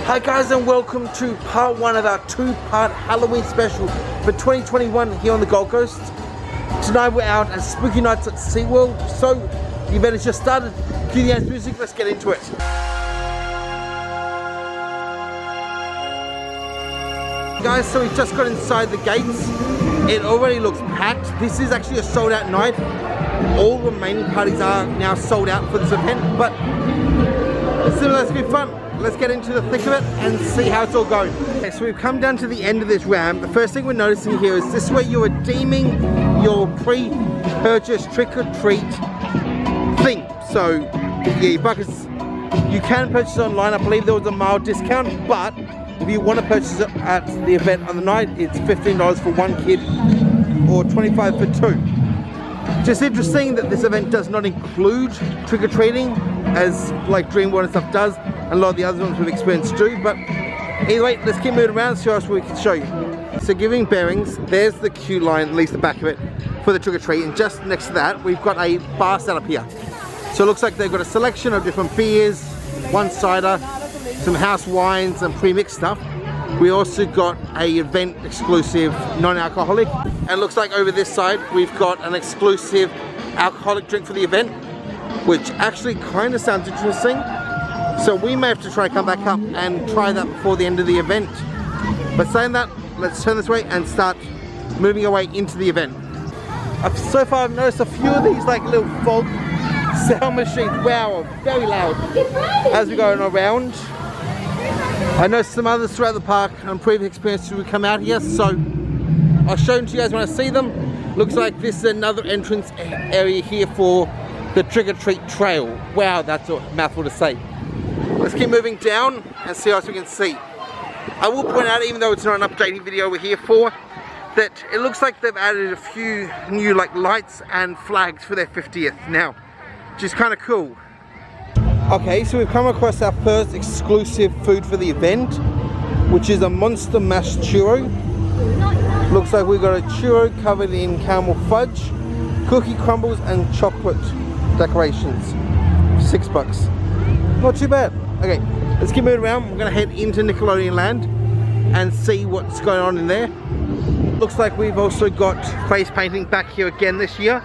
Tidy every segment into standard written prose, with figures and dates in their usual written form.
Hi guys, and welcome to part one of our two-part Halloween special for 2021 here on the Gold Coast. Tonight we're out at Spooky Nights at SeaWorld, so the event has just started. Cue the dance music, let's get into it. Guys, so we've just got inside the gates. It already looks packed. This is actually a sold out night. All remaining parties are now sold out for this event, but it's still going to be fun. Let's get into the thick of it and see how it's all going. Okay, so we've come down to the end of this ramp. The first thing we're noticing here is this is where you're redeeming your pre-purchase trick-or-treat thing. So yeah, your buckets, you can purchase it online. I believe there was a mild discount, but if you want to purchase it at the event on the night, it's $15 for one kid or $25 for two. Just interesting that this event does not include trick-or-treating as like Dreamworld and stuff does, and a lot of the other ones we've experienced do. But anyway, let's keep moving around, see what else we can show you. So giving bearings, there's the queue line, at least the back of it, for the trick-or-treat, and just next to that we've got a bar set up here. So it looks like they've got a selection of different beers, one cider, some house wines and pre-mixed stuff. We also got a event exclusive non-alcoholic, and it looks like over this side we've got an exclusive alcoholic drink for the event, which actually kind of sounds interesting. So we may have to try and come back up and try that before the end of the event. But saying that, let's turn this way and start moving our way into the event. So far I've noticed a few of these like little fog sound machines. Wow, very loud as we're going around. I know some others throughout the park on previous experiences we come out here, so I'll show them to you guys when I see them. Looks like this is another entrance area here for the trick-or-treat trail. Wow, that's a mouthful to say. Let's keep moving down and see what else we can see. I will point out, even though it's not an updating video we're here for, that it looks like they've added a few new like lights and flags for their 50th now, which is kind of cool. Okay, so we've come across our first exclusive food for the event, which is a monster mashed churro. Looks like we've got a churro covered in caramel fudge, cookie crumbles and chocolate decorations. $6. Not too bad. Okay, let's keep moving around. We're gonna head into Nickelodeon Land and see what's going on in there. Looks like we've also got face painting back here again this year.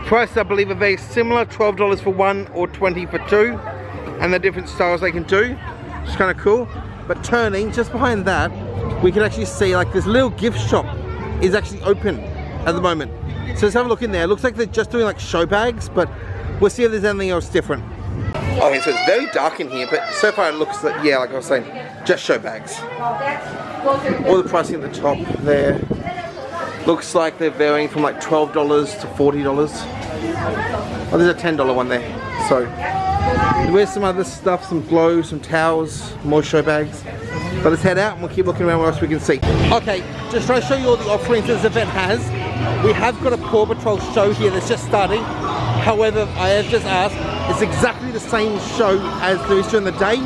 Prices I believe are very similar, $12 for one or $20 for two, and the different styles they can do. It's kind of cool. But turning just behind that, we can actually see like this little gift shop is actually open at the moment. So let's have a look in there. It looks like they're just doing like show bags, but we'll see if there's anything else different. Okay, so it's very dark in here, but so far it looks like, yeah, like I was saying, just show bags. All the pricing at the top there. Looks like they're varying from like $12 to $40. Oh, there's a $10 one there. So there's some other stuff, some glow, some towels, more show bags. But let's head out and we'll keep looking around what else we can see. Okay, just trying to show you all the offerings this event has. We have got a Paw Patrol show here that's just starting. However, I have just asked, it's exactly the same show as there is during the day,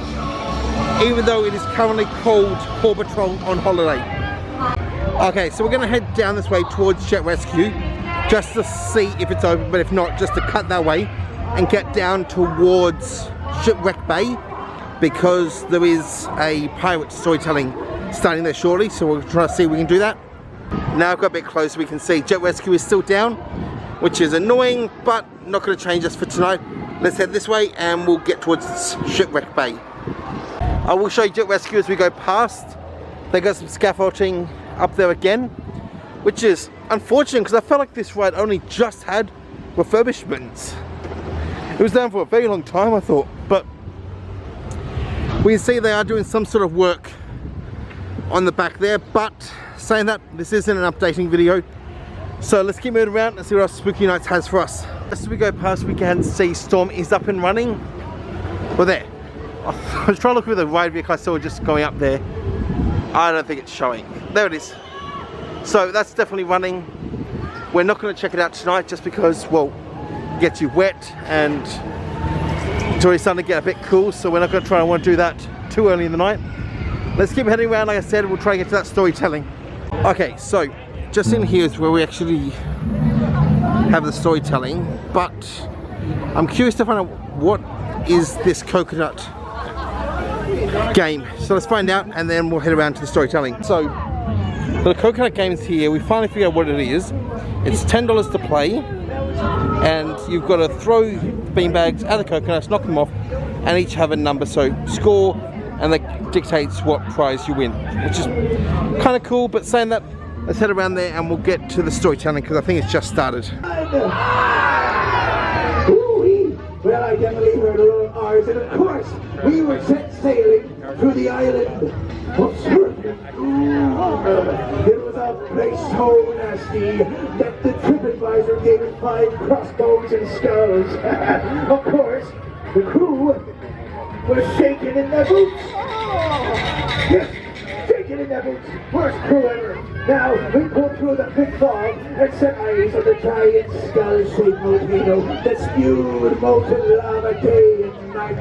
even though it is currently called Paw Patrol on Holiday. Okay, so we're going to head down this way towards Jet Rescue just to see if it's open, but if not, just to cut that way and get down towards Shipwreck Bay, because there is a pirate storytelling starting there shortly, so we'll try to see if we can do that. Now I've got a bit closer, we can see Jet Rescue is still down, which is annoying, but not going to change us for tonight. Let's head this way and we'll get towards Shipwreck Bay. I will show you Jet Rescue as we go past. They got some scaffolding up there again, which is unfortunate because I felt like this ride only just had refurbishments. It was down for a very long time, I thought, but we can see they are doing some sort of work on the back there. But saying that, this isn't an updating video, so let's keep moving around and see what else Spooky Nights has for us. As we go past, we can see Storm is up and running. Well, there. I was trying to look for the ride vehicle I saw just going up there. I don't think it's showing. There it is. So that's definitely running. We're not going to check it out tonight just because, well, it gets you wet and it's already starting to get a bit cool, so we're not going to try and want to do that too early in the night. Let's keep heading around. Like I said, we'll try and get to that storytelling. Okay, so just in here is where we actually have the storytelling, but I'm curious to find out what is this coconut game. So let's find out and then we'll head around to the storytelling. So the coconut game is here. We finally figured out what it is. It's $10 to play and you've got to throw beanbags at the coconuts, knock them off, and each have a number. So score, and that dictates what prize you win, which is kind of cool. But saying that, let's head around there and we'll get to the storytelling because I think it's just started. Well, I definitely heard a little ours, and of course, we were set sailing through the island of Shipwreck. It was a place so nasty that the TripAdvisor gave it 5 crossbones and skulls. Of course, the crew was shaking in their boots. Yes, shaking in their boots. Worst crew ever. Now, we pulled through the thick fog and set eyes on the giant skull-shaped volcano that spewed molten lava day and night.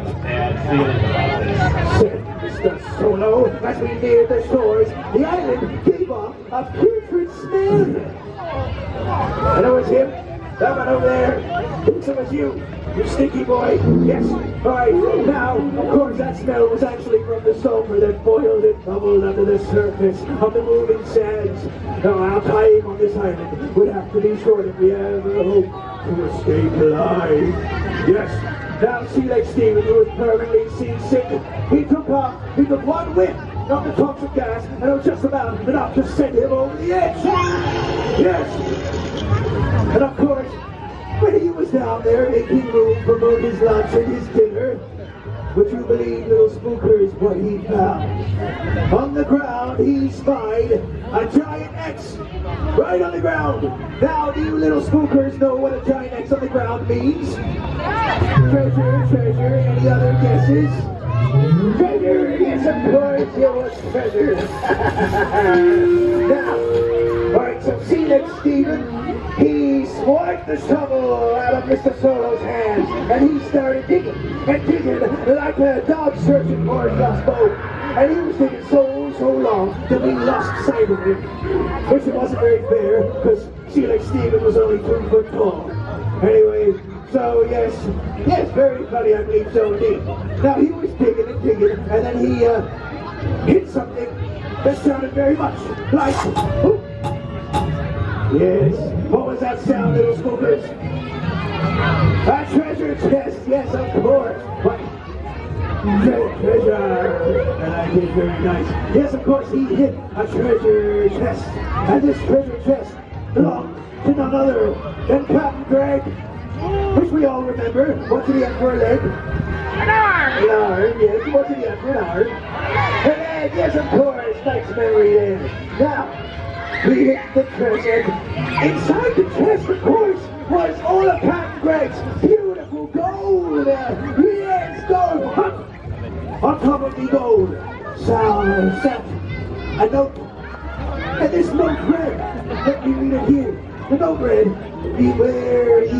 Set so low as we neared the shores, the island gave off a putrid smell. And it was him, that one over there. It was you stinky boy. Yes, alright. Now, of course, that smell was actually from the sulfur that boiled and bubbled under the surface of the moving sands. Now, our time on this island would have to be short if we ever hope to escape alive. Yes. Now, Sea Lake Stephen, who was permanently seasick, he took one whiff of the toxic gas, and it was just about enough to send him over the edge. Yes. And of course, when he was down there making room for both his lunch and his dinner, would you believe, little spookers, what he found? On the ground, he spied a giant X right on the ground. Now, do you little spookers know what a giant X on the ground means? Treasure, treasure, any other guesses? Treasure, yes, of course, it was treasure. Now, alright, so Sea Lake Stephen, he swiped the shovel out of Mr. Solo's hands, and he started digging and digging like a dog searching for his lost boat. And he was digging so long that we lost sight of him, which it wasn't very fair because Sea Lake Stephen was only 2 foot tall. Anyway, so yes, very funny, I believe so indeed. Now he was digging and digging, and then he hit something that sounded very much like. Ooh. Yes, what was that sound, little spookers? A treasure chest, yes, of course. What? Treasure, and I did very nice. Yes, of course, he hit a treasure chest, and this treasure chest belonged to none other than Captain Greg, which we all remember. What did he have for a leg? An arm! An arm, yes, what did he have for an arm? An leg, yes, of course, nice memory there. Now, we hit the treasure. Inside the chest, of course, was all of Captain Greg's beautiful gold. Yes, gold. On top of the gold sat a note. And this note read, let me read it here. The note read, beware ye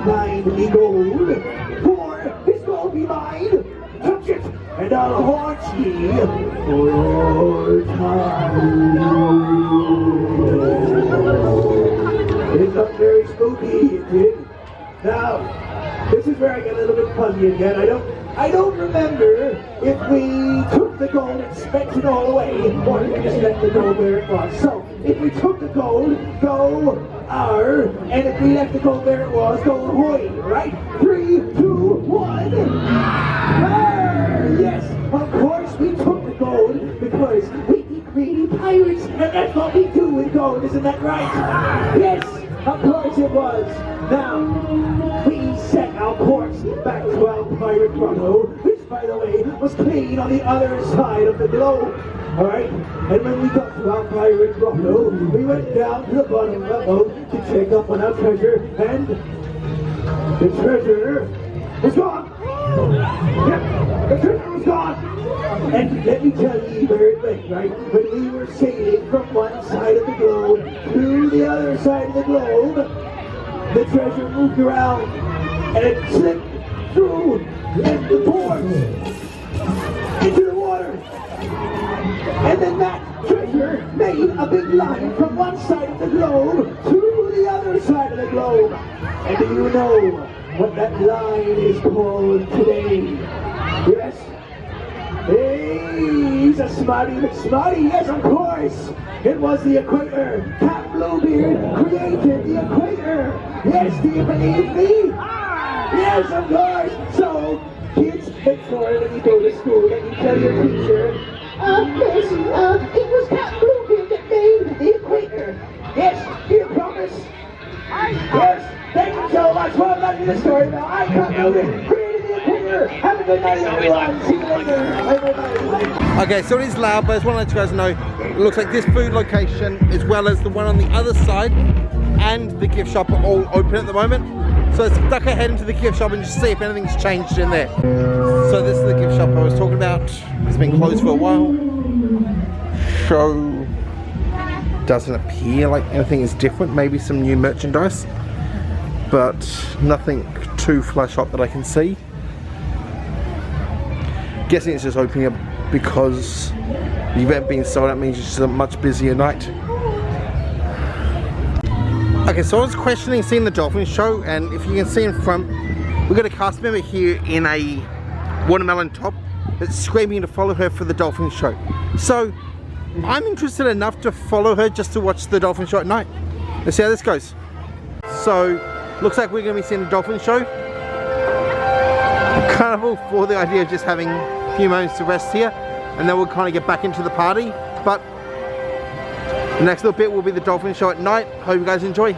find me gold, for this gold be mine. Touch it, and I'll haunt ye for all time. It looked very spooky, it did. Now, this is where I get a little bit fuzzy again. I don't remember if we took the gold and spent it all away, or if we just let the gold where it was. So, if we took the gold, go R, and if we left the gold where it was, go ahoy, right? 3, 2, 1. Yes, of course we took the gold because we be greedy pirates, and that's what we do with gold, isn't that right? Yes, of course it was. Now, we set our course back to our pirate grotto, which, by the way, was clean on the other side of the globe. Alright, and when we got to our pirate grotto, we went down to the bottom of the boat to check up on our treasure, and the treasure was gone. Yep, the treasure was gone. And let me tell you where it went, right? When we were sailing from one side of the globe to the other side of the globe, the treasure moved around and it slipped through the pores into the water. And then that treasure made a big line from one side of the globe to the other side of the globe. And do you know what that line is called today? Yes? Hey, he's a smarty McSmarty, yes, of course. It was the equator. Captain Bluebeard created the equator. Yes, do you believe me? Yes, of course. So, kids, make sure when you go to school that you tell your teacher, yes, it was Captain Bluebeard that made the equator. Yes, do you promise? Yes, thank you so much. Well, back to the story now. I Captain Bluebeard created the equator. Have a good night, everyone. See you later. Bye-bye. Okay, so it is loud, but I just want to let you guys know, it looks like this food location, as well as the one on the other side, and the gift shop are all open at the moment. So let's duck ahead into the gift shop and just see if anything's changed in there. So this is the gift shop I was talking about. It's been closed for a while. Show doesn't appear like anything is different. Maybe some new merchandise, but nothing too flash up that I can see. Guessing it's just opening up because the event being sold out means it's just a much busier night. Okay, so I was questioning seeing the Dolphin Show, and if you can see in front, we've got a cast member here in a watermelon top that's screaming to follow her for the Dolphin Show. So I'm interested enough to follow her just to watch the Dolphin Show at night. Let's see how this goes. So looks like we're going to be seeing the Dolphin Show. I'm kind of all for the idea of just having a few moments to rest here, and then we'll kind of get back into the party. But the next little bit will be the Dolphin Show at night. Hope you guys enjoy.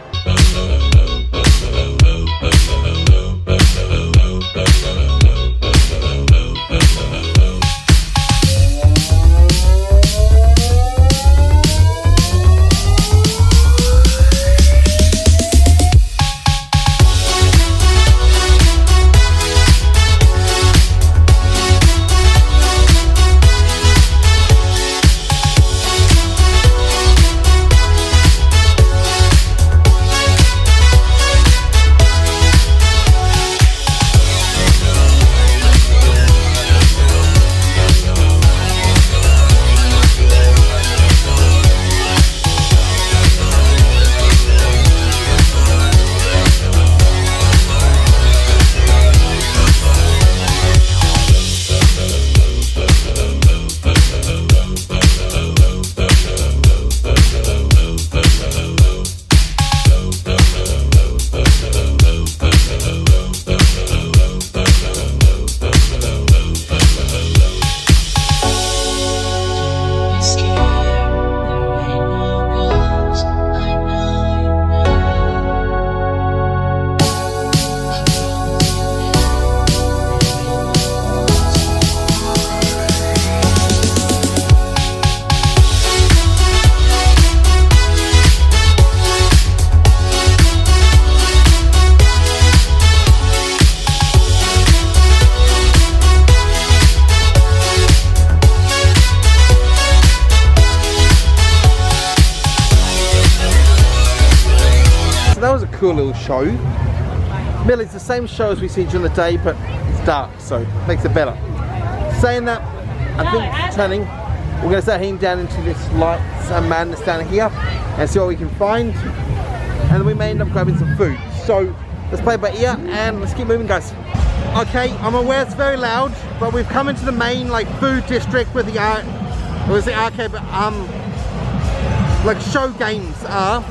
So that was a cool little show. Really, it's the same show as we see during the day, but it's dark, so it makes it better. Saying that, I think it's turning. We're going to start heading down into this lights and madness down here and see what we can find. And then we may end up grabbing some food. So let's play by ear and let's keep moving, guys. Okay, I'm aware it's very loud, but we've come into the main like food district with the arcade, but like show games are.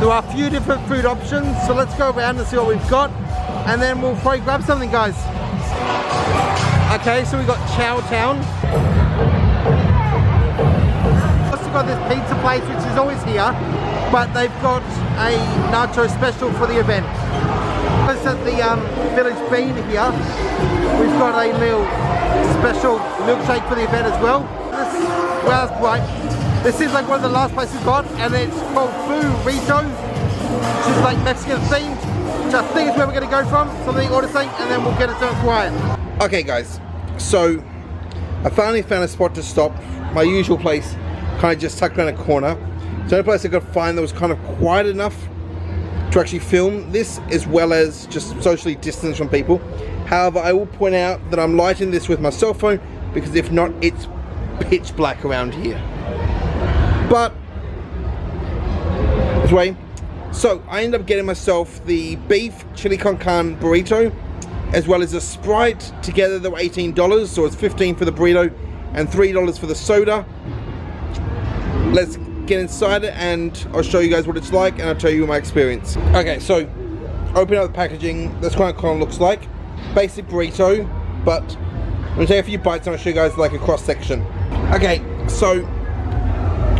There are a few different food options, so let's go around and see what we've got, and then we'll probably grab something, guys. Okay, so we got Chow Town. Also got this pizza place, which is always here, but they've got a nacho special for the event. It's at the Village Bean here. We've got a little special milkshake for the event as well. Well, that's right. This is like one of the last places we've got, and it's called Burrito, which is like Mexican themed, which I think is where we're going to go from. So let me order something, and then we'll get it done quiet. Okay, guys. So I finally found a spot to stop. My usual place, kind of just tucked around a corner. The only place I could find that was kind of quiet enough to actually film this, as well as just socially distanced from people. However, I will point out that I'm lighting this with my cell phone, because if not, it's pitch black around here. But anyway, so I ended up getting myself the beef chili con carne burrito as well as a Sprite. Together they were $18, so it's $15 for the burrito and $3 for the soda. Let's get inside it and I'll show you guys what it's like and I'll tell you my experience. Okay, so open up the packaging. That's what it kind of looks like. Basic burrito, but I'm gonna take a few bites and I'll show you guys like a cross section. Okay, so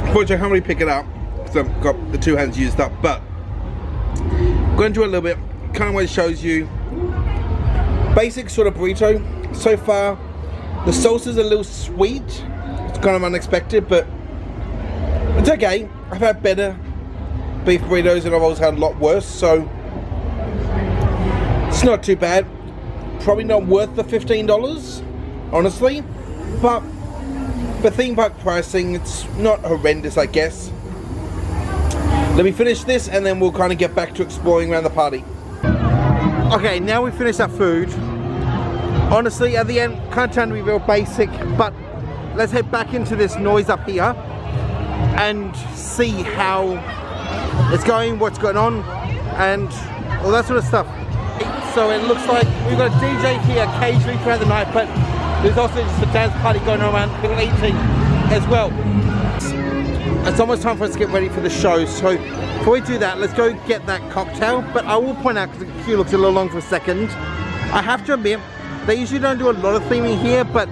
unfortunately I can't really pick it up because I've got the two hands used up, but I'm going to do a little bit, kind of what it shows you. Basic sort of burrito. So far, the salsa's a little sweet. It's kind of unexpected, but it's okay. I've had better beef burritos and I've also had a lot worse, so it's not too bad. Probably not worth the $15, honestly, but for theme park pricing, it's not horrendous, I guess. Let me finish this and then we'll kind of get back to exploring around the party. Okay, now we finished our food. Honestly, at the end, kind of trying to be real basic, but let's head back into this noise up here and see how it's going, what's going on, and all that sort of stuff. So it looks like we've got a DJ here occasionally throughout the night, but there's also just a dance party going on around Little 18 as well. It's almost time for us to get ready for the show, so before we do that, let's go get that cocktail. But I will point out, because the queue looks a little long for a second, I have to admit, they usually don't do a lot of theming here, but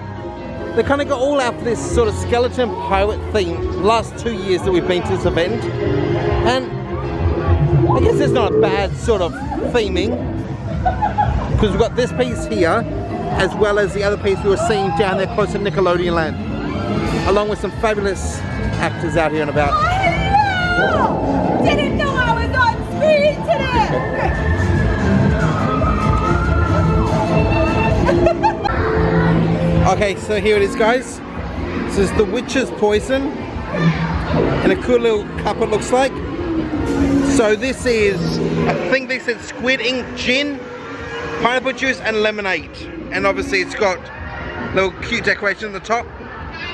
they kind of got all out for this sort of skeleton pirate theme the last 2 years that we've been to this event. And I guess it's not a bad sort of theming, because we've got this piece here, as well as the other piece we were seeing down there close to Nickelodeon Land, along with some fabulous actors out here and about. Hello! Didn't know I was on screen today! Okay, so here it is, guys. This is the Witch's Poison in a cool little cup, it looks like. So this is, I think they said squid ink gin, pineapple juice and lemonade, and obviously it's got a little cute decoration on the top.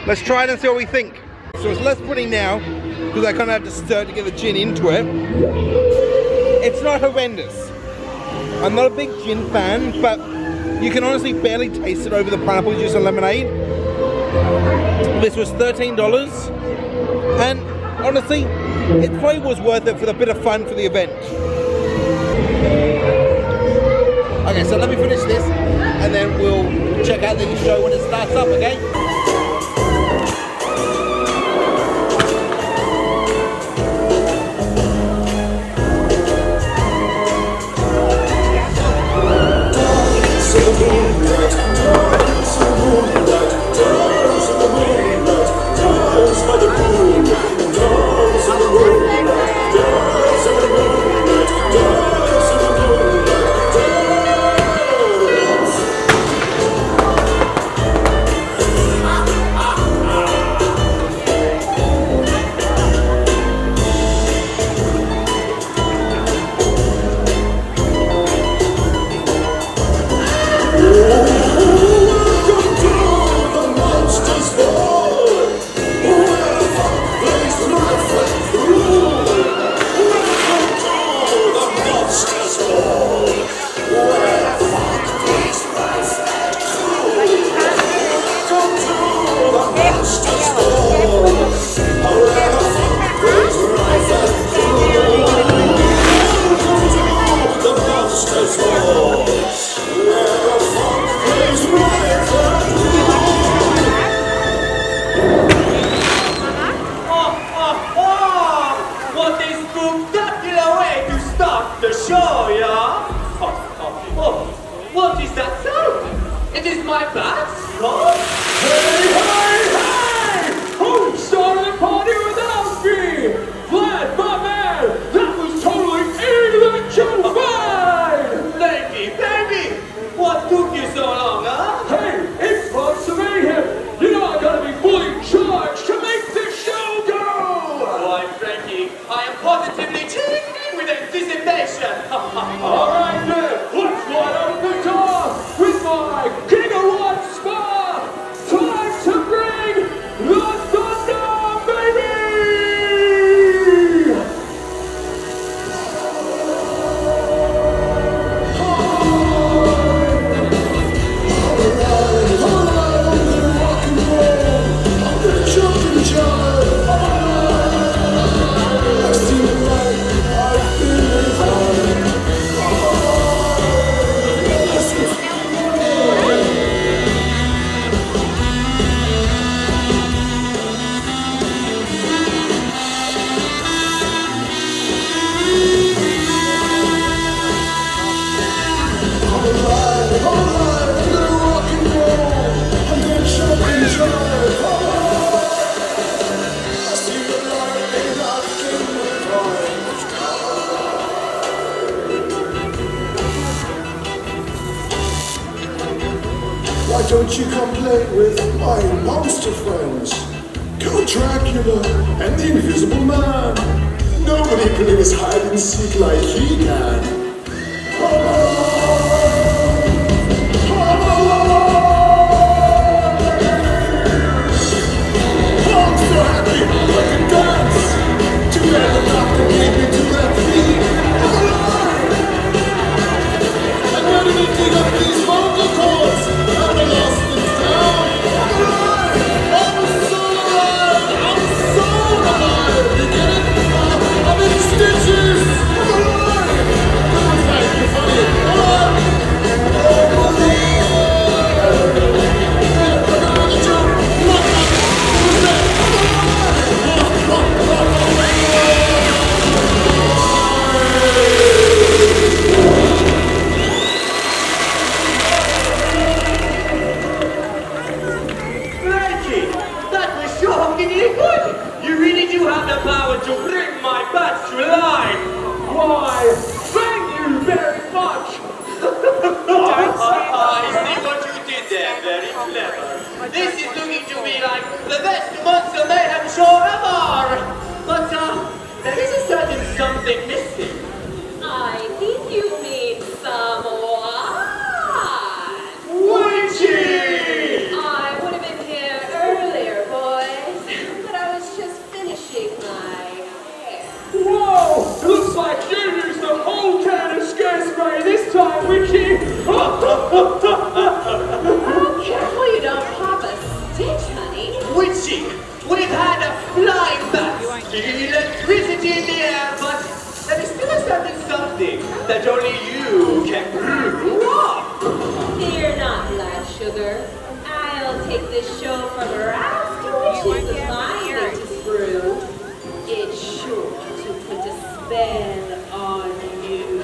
Let's try it and see what we think. So it's less pudding now because I kind of have to stir to get the gin into it. It's not horrendous. I'm not a big gin fan, but you can honestly barely taste it over the pineapple juice and lemonade. This was $13, and honestly, it probably was worth it for the bit of fun for the event. Okay, so let me finish this, and then we'll check out the show when it starts up, okay? won't you come play with my monster friends? Count Dracula and the Invisible Man. Nobody plays hide and seek like he can. I'm so happy I can dance. Too bad the doctor gave me to that feet. I'm alive. And where did he dig up these vocal cords? I'm lost and found. I'm alive. I'm so alive. I'm so alive. You get it? I'm in stitches. I'm alive. Thank you for it. Reggie, that was shockingly good. You really do have the power to bring my bats to life. Why, thank you very much. I see what you did there. Very clever. This is looking to me like the best Monster Mayhem show ever. But there is a certain something missing. I think you mean someone. Witchy! I would have been here earlier, boys, but I was just finishing my hair. Whoa! Looks like you used the whole can of scare spray this time, Witchy! Oh, careful you don't pop a stitch, honey. Witchy, we've had a flying bat, electricity in the air, but there is still a certain something that only you can brew up. Fear not, Black Sugar. I'll take this show from rags to riches with my latest brew. It's sure to put a spell on you.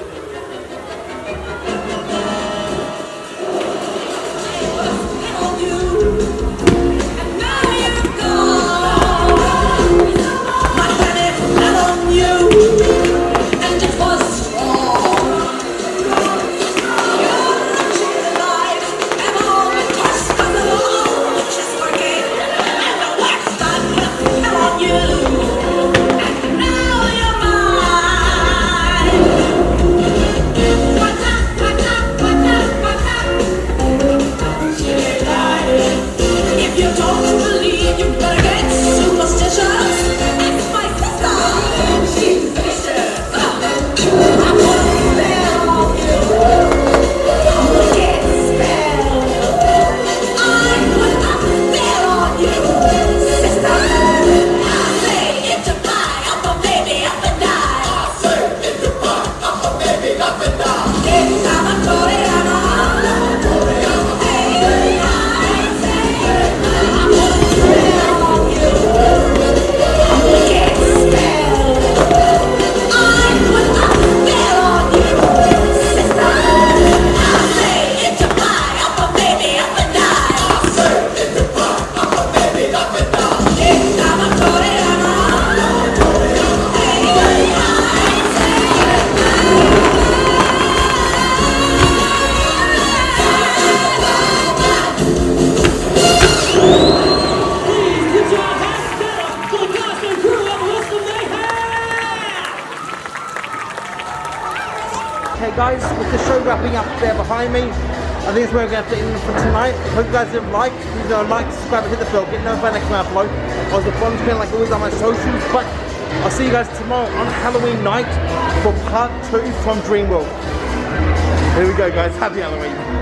Okay guys, with the show wrapping up there behind me, I think it's where we're going to have to end for tonight. Hope you guys have liked. Please like, subscribe, and hit the bell. Get notified next time I upload. I was the fun screen like always on my socials, but I'll see you guys tomorrow on Halloween night for part 2 from Dreamworld. Here we go guys, happy Halloween.